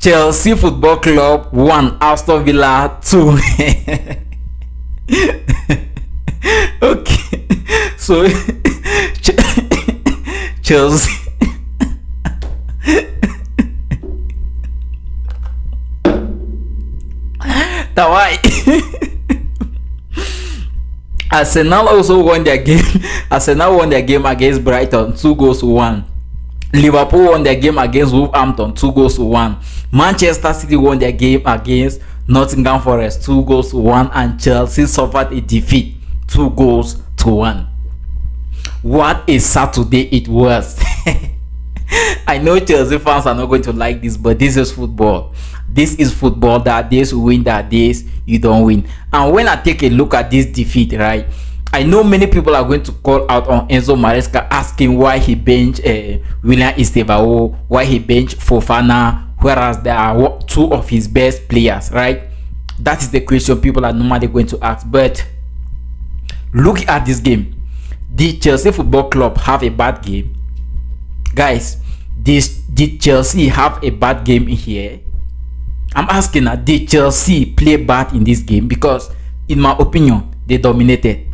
Chelsea Football Club 1, Aston Villa 2. Okay, so Chelsea. That why Arsenal also won their game. Arsenal won their game against Brighton 2-1. Liverpool won their game against Wolverhampton 2-1. Manchester City won their game against Nottingham Forest 2-1, and Chelsea suffered a defeat 2-1. What a Saturday it was. I know Chelsea fans are not going to like this, but this is football. This is football. That days you win, that days you don't win. And when I take a look at this defeat, right, I know many people are going to call out on Enzo Maresca, asking why he benched William Estevao, why he benched Fofana, whereas there are two of his best players, right? That is the question people are normally going to ask. But look at this game. Did Chelsea Football Club have a bad game? Guys, did Chelsea have a bad game in here? I'm asking that, did Chelsea play bad in this game? Because in my opinion, they dominated.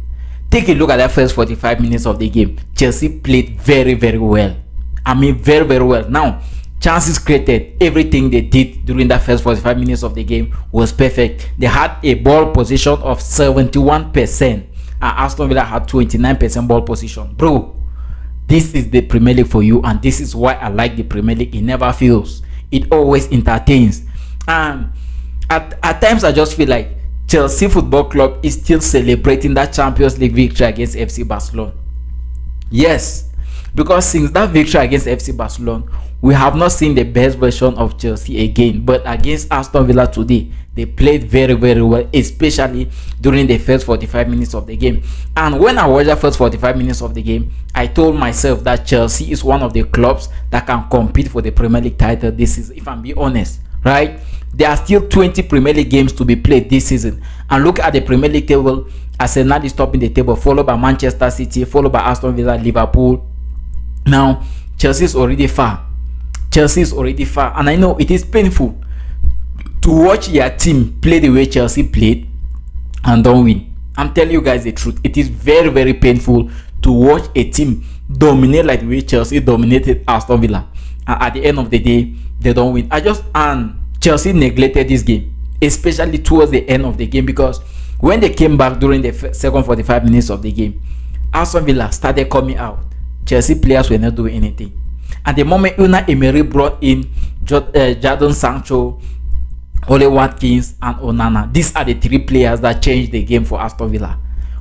Take a look at that first 45 minutes of the game. Chelsea played very, very well. I mean, very, very well. Now, chances created, everything they did during that first 45 minutes of the game was perfect. They had a ball position of 71%, and Aston Villa had 29% ball position. Bro, this is the Premier League for you, and this is why I like the Premier League. It never fails. It always entertains. And at times I just feel like Chelsea Football Club is still celebrating that Champions League victory against FC Barcelona. Yes, because since that victory against FC Barcelona, we have not seen the best version of Chelsea again. But against Aston Villa today, they played very, very well, especially during the first 45 minutes of the game. And when I watched the first 45 minutes of the game, I told myself that Chelsea is one of the clubs that can compete for the Premier League title this season, if I'm being honest, right? There are still 20 Premier League games to be played this season. And look at the Premier League table. Arsenal is topping the table, followed by Manchester City, followed by Aston Villa, Liverpool. Now, Chelsea is already far. Chelsea is already far. And I know it is painful to watch your team play the way Chelsea played and don't win. I'm telling you guys the truth. It is very, very painful to watch a team dominate like the way Chelsea dominated Aston Villa. And at the end of the day, they don't win. And Chelsea neglected this game, especially towards the end of the game, because when they came back during the second 45 minutes of the game, Aston Villa started coming out. Chelsea players were not doing anything. And the moment Unai Emery brought in Jadon Sancho, Ole Watkins, and Onana, these are the three players that changed the game for Aston Villa.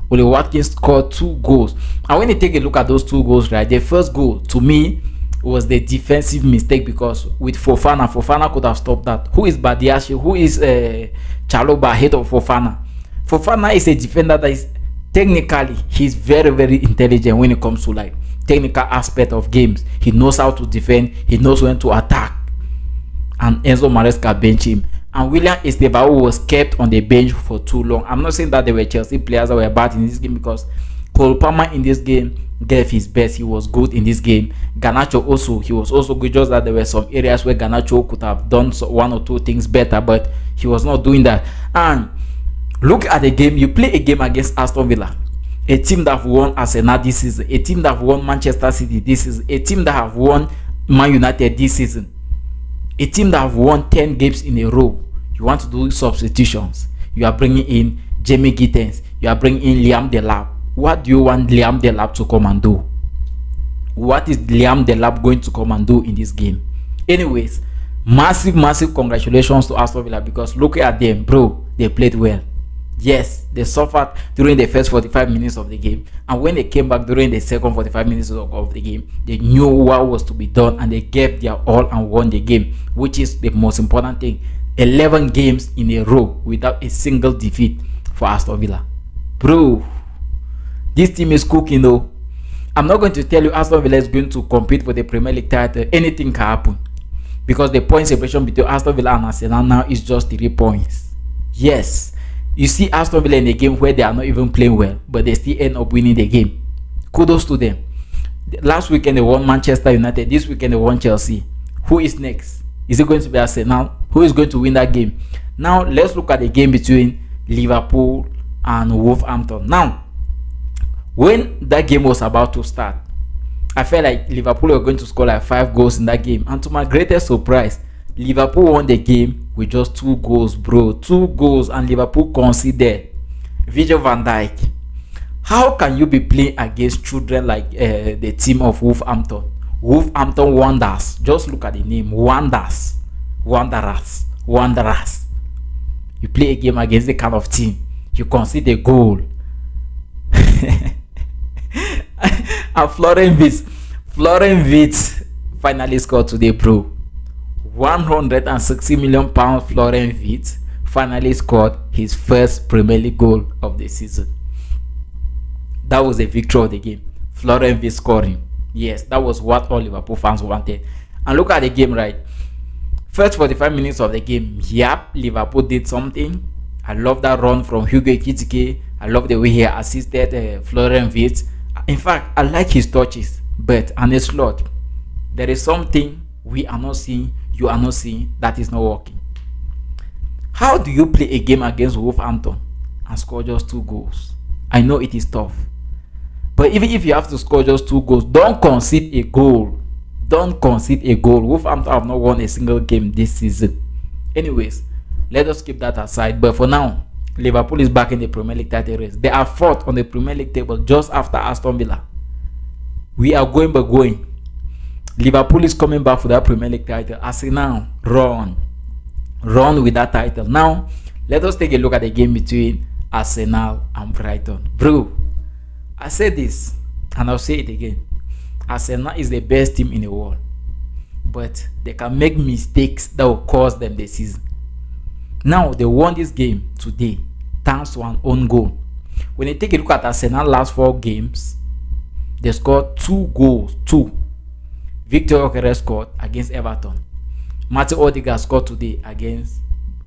Ole Watkins scored 2 goals. And when you take a look at those 2 goals, right, the first goal to me was the defensive mistake, because with Fofana could have stopped that. Who is Badiashile? Who is Chaloba ahead of Fofana? Fofana is a defender that is technically, he's very, very intelligent when it comes to like technical aspect of games. He knows how to defend, he knows when to attack. And Enzo Maresca benched him. And William Estevao was kept on the bench for too long. I'm not saying that there were Chelsea players that were bad in this game, because Cole Palmer in this game gave his best. He was good in this game. Garnacho also, he was also good, just that there were some areas where Garnacho could have done 1 or 2 things better, but he was not doing that. And look at the game. You play a game against Aston Villa, a team that have won Arsenal this season, a team that have won Manchester City this season, a team that have won Man United this season, a team that have won 10 games in a row. You want to do substitutions. You are bringing in Jamie Gittens. You are bringing in Liam Delap. What do you want Liam Delap to come and do? What is Liam Delap going to come and do in this game? Anyways, massive congratulations to Aston Villa, because look at them, bro. They played well. Yes, they suffered during the first 45 minutes of the game, and when they came back during the second 45 minutes of the game, they knew what was to be done, and they gave their all and won the game, which is the most important thing. 11 games in a row without a single defeat for Aston Villa. Bro, this team is cooking though. I'm not going to tell you Aston Villa is going to compete for the Premier League title. Anything can happen, because the point separation between Aston Villa and Arsenal now is just 3 points. Yes, you see Aston Villa in a game where they are not even playing well, but they still end up winning the game. Kudos to them. Last weekend they won Manchester United. This weekend they won Chelsea. Who is next? Is it going to be Arsenal? Who is going to win that game? Now let's look at the game between Liverpool and Wolverhampton. Now, when that game was about to start, I felt like Liverpool were going to score like 5 goals in that game, and to my greatest surprise, Liverpool won the game with just 2 goals, bro. 2 goals, and Liverpool conceded. Virgil van Dijk. How can you be playing against children like the team of Wolverhampton? Wolverhampton Wanderers. Just look at the name. Wanderers. Wanderers. Wanderers. You play a game against the kind of team. You concede a goal. And Florian Wirtz finally scored today, bro. 160 million pounds. Florian Wirtz finally scored his first Premier League goal of the season. That was a victory of the game. Florian Wirtz scoring. Yes, that was what all Liverpool fans wanted. And look at the game, right? First 45 minutes of the game, yep, Liverpool did something. I love that run from Hugo Ekitike. I love the way he assisted Florian Wirtz. In fact, I like his touches. But on a slot, there is something we are not seeing, you are not seeing, that is not working. How do you play a game against Wolverhampton and score just 2 goals? I know it is tough. But even if you have to score just 2 goals, don't concede a goal. Don't concede a goal. Wolverhampton have not won a single game this season. Anyways, let us keep that aside. But for now, Liverpool is back in the Premier League title race. They are 4th on the Premier League table just after Aston Villa. We are going but going. Liverpool is coming back for that Premier League title. Arsenal, run with that title. Now, let us take a look at the game between Arsenal and Brighton. Bro, I said this and I'll say it again. Arsenal is the best team in the world, but they can make mistakes that will cost them the season. Now, they won this game today thanks to an own goal. When you take a look at Arsenal's last 4 games, they scored 2 goals. 2. Victor Gyökeres scored against Everton. Martin Odegaard scored today against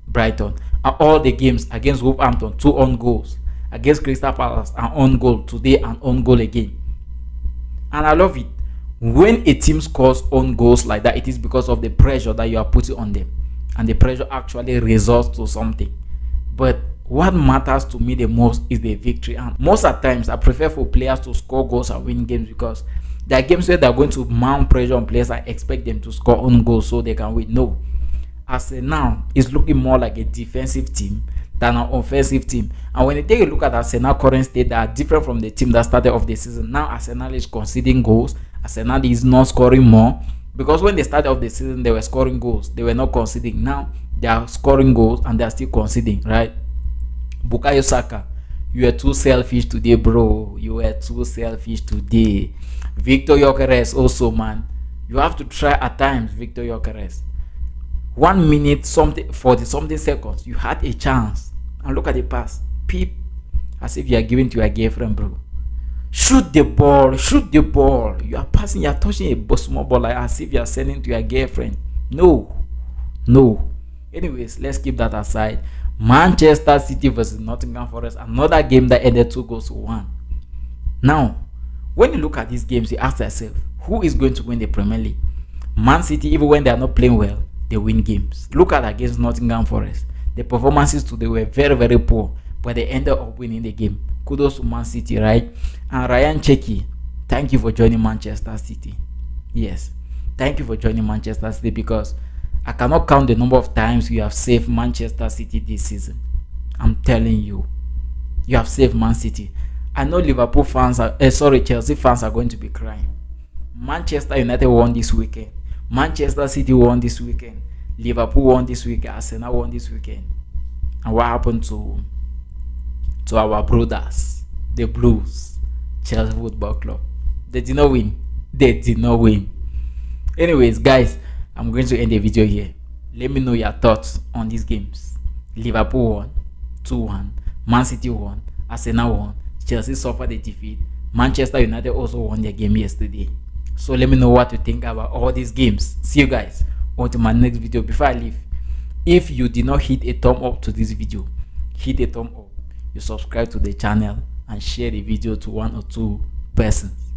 Brighton. And all the games against Wolverhampton, 2 own goals. Against Crystal Palace, an own goal. Today, an own goal again. And I love it. When a team scores own goals like that, it is because of the pressure that you are putting on them. And the pressure actually results to something. But what matters to me the most is the victory. And most of the times, I prefer for players to score goals and win games, because there are games where they are going to mount pressure on players. I expect them to score own goals so they can win. No. Arsenal is looking more like a defensive team than an offensive team. And when you take a look at Arsenal current state, they are different from the team that started off the season. Now Arsenal is conceding goals. Arsenal is not scoring more, because when they started off the season, they were scoring goals. They were not conceding. Now they are scoring goals and they are still conceding, right? Bukayo Saka, you are too selfish today, bro. You were too selfish today. Victor Gyökeres also, man. You have to try at times, Victor Gyökeres. 1 minute, 40 something seconds, you had a chance. And look at the pass. Peep. As if you are giving to your girlfriend, bro. Shoot the ball. Shoot the ball. You are passing, you are touching a small ball like as if you are sending to your girlfriend. No. No. Anyways, let's keep that aside. Manchester City versus Nottingham Forest. Another game that ended 2 goals to 1. Now, when you look at these games, you ask yourself, who is going to win the Premier League? Man City, even when they are not playing well, they win games. Look at against Nottingham Forest. The performances today were very, very poor, but they ended up winning the game. Kudos to Man City, right? And Ryan Cherki, thank you for joining Manchester City. Yes, thank you for joining Manchester City, because I cannot count the number of times you have saved Manchester City this season. I'm telling you, you have saved Man City. I know Liverpool fans are, Chelsea fans are going to be crying. Manchester United won this weekend. Manchester City won this weekend. Liverpool won this weekend. Arsenal won this weekend. And what happened to our brothers, the Blues, Chelsea Football Club? They did not win. They did not win. Anyways, guys, I'm going to end the video here. Let me know your thoughts on these games. Liverpool won 2-1. Man City won. Arsenal won. Chelsea suffered a defeat. Manchester United also won their game yesterday. So let me know what you think about all these games. See you guys on to my next video. Before I leave, if you did not hit a thumb up to this video, hit a thumb up. You subscribe to the channel and share the video to 1 or 2 persons.